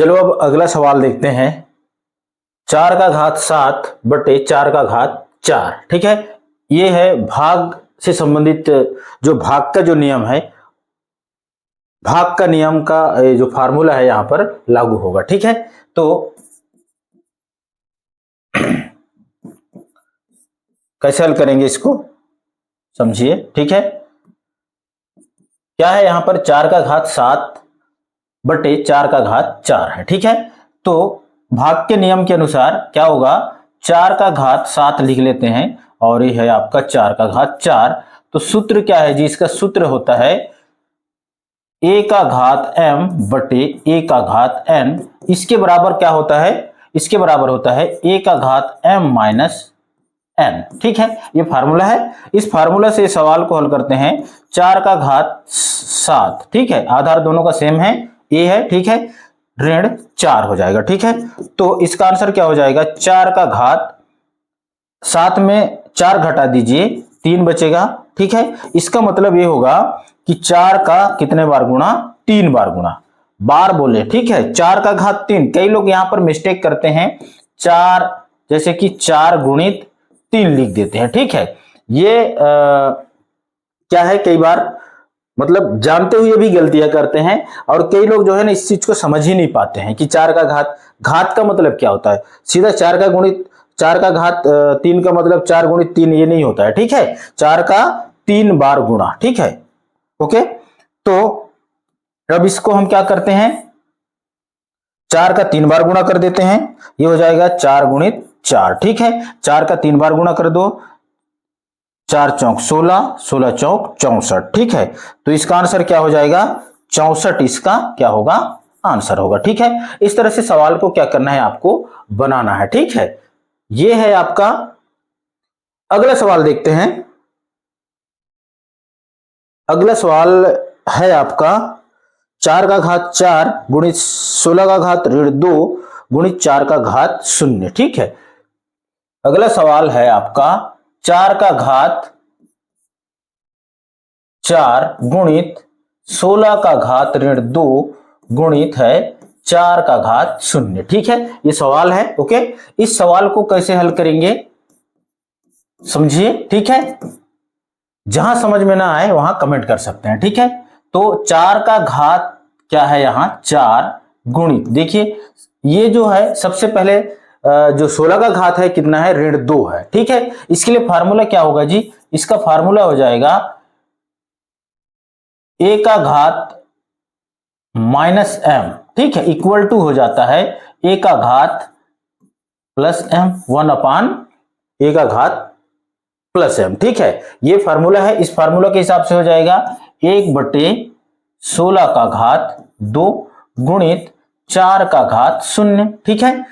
चलो अब अगला सवाल देखते हैं। 4 का घात 7 बटे 4 का घात 4। ठीक है, ये है भाग से संबंधित जो भाग का जो नियम है, भाग का नियम का जो फार्मूला है यहां पर लागू होगा। ठीक है, तो कैसे हल करेंगे इसको समझिए। ठीक है, क्या है यहां पर 4 का घात 7 बटे 4 का घात 4 है। ठीक है, तो भाग के नियम के अनुसार क्या होगा, 4 का घात 7 लिख लेते हैं और ये है आपका 4 का घात 4। तो सूत्र क्या है जी, इसका सूत्र होता है a का घात m बटे a का घात n। इसके बराबर क्या होता है, इसके बराबर होता है a का घात m माइनस n। ठीक है, ये फार्मूला है। इस फार्मूला से सवाल को हल करते हैं। 4 का घात 7, ठीक है, आधार दोनों का सेम है, a है। ठीक है, ऋण 4 हो जाएगा। ठीक है, तो इसका आंसर क्या हो जाएगा, 4 का घात 7 में 4 घटा दीजिए, 3 बचेगा। ठीक है, इसका मतलब ये होगा कि 4 का कितने बार गुणा, 3 बार गुणा, बार बोले। ठीक है, 4 का घात 3। कई लोग यहां पर मिस्टेक करते हैं, 4 जैसे कि 4 गुणित 3 लिख देते हैं। ठीक है, ये क्या है, कई बार मतलब जानते हुए भी गलतियां करते हैं, और कई लोग जो है ना इस चीज को समझ ही नहीं पाते हैं कि 4 का घात, घात का मतलब क्या होता है। सीधा 4 का गुणित 4 का घात 3 का मतलब 4 गुणित 3 ये नहीं होता है। ठीक है, 4 का 3 बार गुणा। ठीक है, ओके। तो अब इसको हम क्या करते हैं, 4 का 3 बार गुणा कर देते हैं, ये हो जाएगा 4 गुणित 4। ठीक है, 4 का 3 बार गुणा कर दो, 4 चौक 16, 16 चौक 64। ठीक है, तो इसका आंसर क्या हो जाएगा, 64 इसका क्या होगा, आंसर होगा। ठीक है, इस तरह से सवाल को क्या करना है, आपको बनाना है। ठीक है, ये है आपका। अगला सवाल देखते हैं। अगला सवाल है आपका 4 का घात 4 गुणित 16 का घात ऋण 2 गुणित 4 का घात 0। ठीक है, अगला सवाल है आपका 4 का घात 4 गुणित 16 का घात ऋण 2 गुणित है 4 का घात 0। ठीक है, ये सवाल है। ओके, इस सवाल को कैसे हल करेंगे समझिए। ठीक है, जहां समझ में ना आए वहां कमेंट कर सकते हैं। ठीक है, तो 4 का घात क्या है, यहां 4 गुणित, देखिए ये जो है सबसे पहले जो 16 का घात है कितना है, ऋण 2 है। ठीक है, इसके लिए फार्मूला क्या होगा जी, इसका फार्मूला हो जाएगा a का घात माइनस m। ठीक है, इक्वल टू हो जाता है a का घात प्लस m, 1/a का घात प्लस m। ठीक है, ये फार्मूला है। इस फार्मूला के हिसाब से हो जाएगा 1/16 का घात 2 गुणित 4 का घात 0। ठीक है,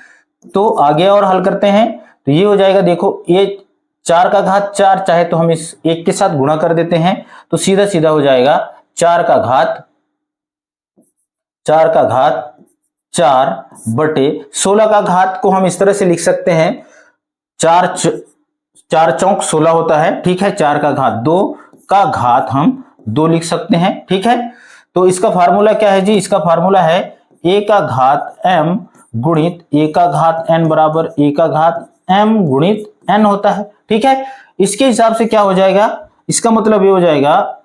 तो आगे और हल करते हैं। तो ये हो जाएगा, देखो ये 4 का घात 4, चाहे तो हम इस 1 के साथ गुणा कर देते हैं, तो सीधा सीधा हो जाएगा 4 का घात 4 बटे 16 का घात को हम इस तरह से लिख सकते हैं, 4 चौक 16 होता है। ठीक है, 4 का घात 2 का घात हम 2 लिख सकते हैं। ठीक है, तो इसका फार्मूला क्या है जी, इसका फार्मूला है a का घात m गुणित a का घात n बराबर a का घात m गुणित n होता है। ठीक है, इसके हिसाब से क्या हो जाएगा, इसका मतलब ये हो जाएगा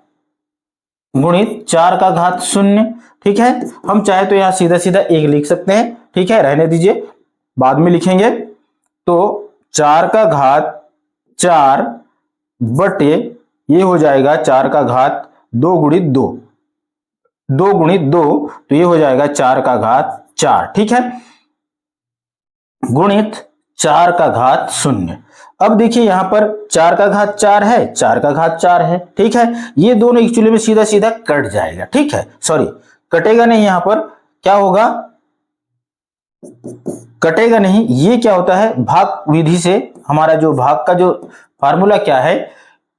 गुणित 4 का घात 0। ठीक है, हम चाहे तो यहां सीधा सीधा 1 लिख सकते हैं। ठीक है, रहने दीजिए, बाद में लिखेंगे। तो 4 का घात 4 बटे ये हो जाएगा 4 का घात 2 गुणित 2, 2 गुणित 2, तो ये हो जाएगा 4 का घात 4। ठीक है, गुणित 4 का घात 0। अब देखिए यहां पर 4 का घात 4 है, 4 का घात 4 है। ठीक है, ये दोनों एक्चुअली में सीधा सीधा कट जाएगा। ठीक है, सॉरी कटेगा नहीं, यहां पर क्या होगा, कटेगा नहीं। ये क्या होता है, भाग विधि से हमारा जो भाग का जो फार्मूला क्या है,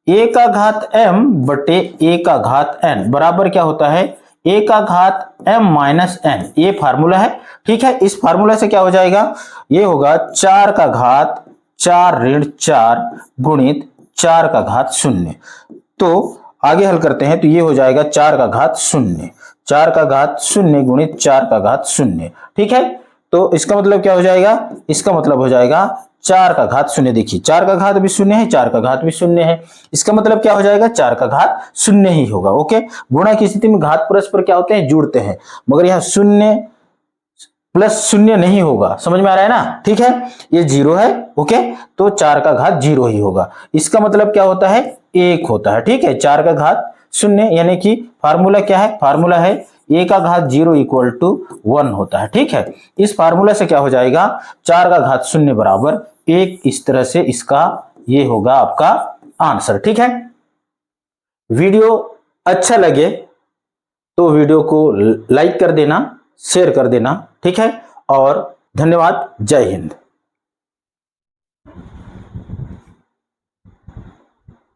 a का घात m बटे a का घात n बराबर क्या होता है, a का घात m माइनस n। ये फार्मूला है। ठीक है, इस फार्मूला से क्या हो जाएगा, ये होगा 4 का घात 4 ऋण 4 गुणित 4 का घात 0। तो आगे हल करते हैं, तो ये हो जाएगा 4 का घात 0, 4 का घात 0 गुणित 4 का घात 0। ठीक है, तो इसका मतलब क्या हो जाएगा, इसका मतलब हो जाएगा 4 का घात 0। देखिए 4 का घात भी 0 है, 4 का घात भी 0 है, इसका मतलब क्या हो जाएगा 4 का घात 0 ही होगा। ओके, गुणा की स्थिति में घात परस्पर क्या होते हैं, जुड़ते हैं, मगर यहाँ 0 प्लस 0 नहीं होगा, समझ में आ रहा है ना। ठीक है, ये 0 है। ओके, तो 4 का घात 0 ही होगा, इसका मतलब क्या होता है 1 होता है। ठीक है, 4 का घात 0 यानी कि फार्मूला क्या है, फार्मूला है a का घात 0 इक्वल टू 1 होता है। ठीक है, इस फार्मूला से क्या हो जाएगा 4 का घात 0 बराबर 1, इस तरह से इसका ये होगा आपका आंसर। ठीक है, वीडियो अच्छा लगे तो वीडियो को लाइक कर देना, शेयर कर देना। ठीक है, और धन्यवाद, जय हिंद।